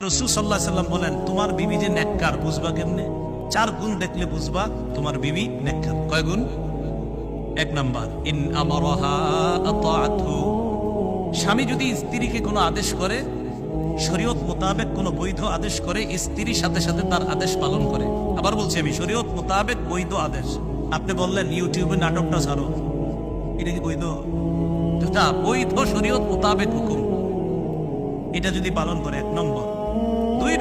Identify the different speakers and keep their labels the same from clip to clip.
Speaker 1: রাসূল সাল্লাল্লাহু আলাইহি সাল্লাম বলেন, তোমার বিবি যে নেককার বুঝবা কেমনে? 4 গুণ দেখলে বুঝবা তোমার বিবি নেককার। কয় গুণ? 1 নাম্বার, ইন আমারাহা আতাআতহু, স্বামী যদি স্ত্রীকে কোনো আদেশ করে, শরীয়ত মোতাবেক কোনো বৈধ আদেশ করে, স্ত্রীর সাথে সাথে তার আদেশ পালন করে। আবার বলছি আমি, শরীয়ত মোতাবেক বৈধ আদেশ। আপনি বললেন ইউটিউবে নাটকটা ছাড়ো, এটা কি বৈধ? এটা বৈধ শরীয়ত মোতাবেক হুকুম, এটা যদি পালন করে 1 নম্বর। 2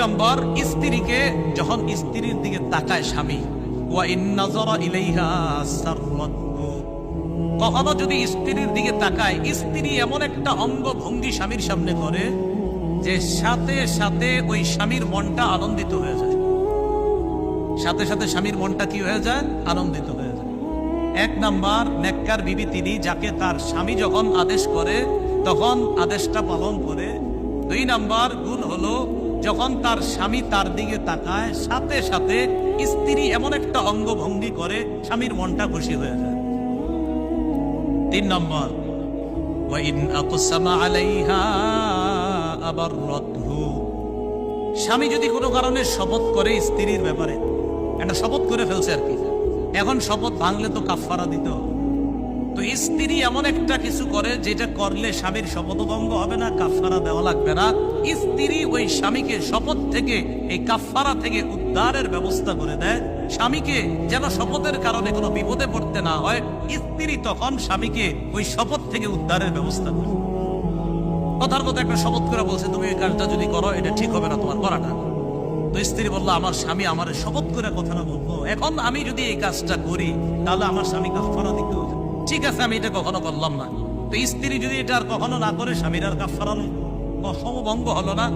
Speaker 1: নম্বর, স্ত্রীকে যখন স্ত্রীর দিকে তাকায় স্বামী, ওয়া ইন নাযারা ইলাইহা সাররাতহু, কখনো যদি স্ত্রীর দিকে তাকায়, স্ত্রী এমন একটা অঙ্গ ভঙ্গি স্বামীর সামনে করে যে সাথে সাথে ওই স্বামীর মনটা আনন্দিত হয়ে যায়। সাথে সাথে স্বামীর মনটা কি হয়ে যায়? আনন্দিত হয়ে যায়। 1 নাম্বার, নেককার বিবি তিনি, যাকে তার স্বামী যখন আদেশ করে তখন আদেশটা পালন করে। 2 নাম্বার গুণ হলো, যখন তার স্বামী তার দিকে তাকায় সাথে সাথে স্ত্রী এমন একটা অঙ্গভঙ্গি করে স্বামীর মনটা খুশি হয়ে যায়। 3 নম্বর, ওয়া ইন আকসামা আলাইহা আবাররাতহু, স্বামী যদি কোনো কারণে শপথ করে স্ত্রীর ব্যাপারে, একটা শপথ করে ফেলছে আর কি, এখন শপথ ভাঙলে তো কাফারা দিতে হবে। তো স্ত্রী এমন একটা কিছু করে যেটা করলে স্বামীর শপথ ভঙ্গ হবে না, কাফারা দেওয়া লাগবে না। স্ত্রী ওই স্বামীকে শপথ থেকে, এই কাফারা থেকে উদ্ধারের ব্যবস্থা করে দেয়, স্বামীকে যেন শপথের কারণে কোনো বিপদে পড়তে না হয়। স্ত্রী তখন স্বামীকে ওই শপথ থেকে উদ্ধারের ব্যবস্থা করে। কথার কথা একটা শপথ করে বলছে, তুমি এই কাজটা যদি করো এটা ঠিক হবে না তোমার করাটা। তো স্ত্রী বললো, আমার স্বামী আমার শপথ করে কথাটা বলবো, এখন আমি যদি এই কাজটা করি তাহলে আমার স্বামী কাফারা দিতে হবে। ঠিক আছে, আমি এটা কখনো করলাম না। তো স্ত্রী যদি এটা আর কখনো না করে, স্বামীর আর কাফারা সমভঙ্গ হলো না।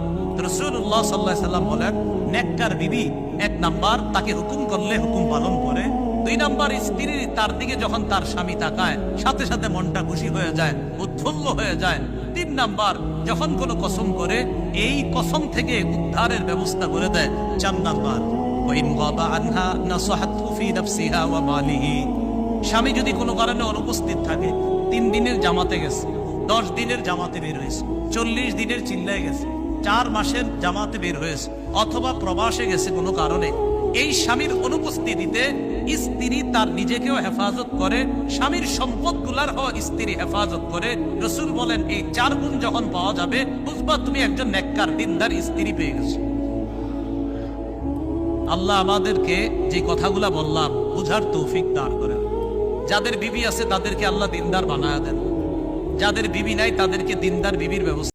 Speaker 1: রাসূলুল্লাহ সাল্লাল্লাহু আলাইহি সাল্লাম বলেন, নেককার বিবি 1 নাম্বার, তাকে হুকুম করলে হুকুম পালন করে। 2 নাম্বার, স্ত্রী তার দিকে যখন তার স্বামী তাকায় সাথে সাথে মনটা খুশি হয়ে যায়, উৎফুল্ল হয়ে যায়। 3 নাম্বার, যখন কোনো কসম করে এই কসম থেকে উদ্ধারের ব্যবস্থা করে দেয়। 4 নাম্বার, ওয়া ইন গাবা আনহা নাসাহাতহু ফি নাফসিহা ওয়া মালিহি, স্বামী যদি কোনো কারণে অনুপস্থিত থাকে, 3 দিনের জামাতে গেছে, 10 দিনের জামাতে বের হয়েছে, 40 দিনের চিল্লায় গেছে, 4 মাসের জামাতে বের হয়েছে, অথবা প্রবাসে গেছে কোনো কারণে, এই স্বামীর অনুপস্থিতিতে স্ত্রী তার নিজেকেও হেফাজত করে, স্বামীর সম্পদগুলার স্ত্রী হেফাজত করে। রাসূল বলেন, এই 4 গুণ যখন পাওয়া যাবে, বুঝবা তুমি একজন নেককার দিনদার স্ত্রী পেয়ে গেছো। আল্লাহ আমাদেরকে যে কথাগুলা বললাম বুঝার তৌফিক দান করেন। যাদের বিবি আছে তাদেরকে আল্লাহ দিনদার বানায়া দেন, যাদের বিবি নাই তাদেরকে দিনদার বিবির ব্যবস্থা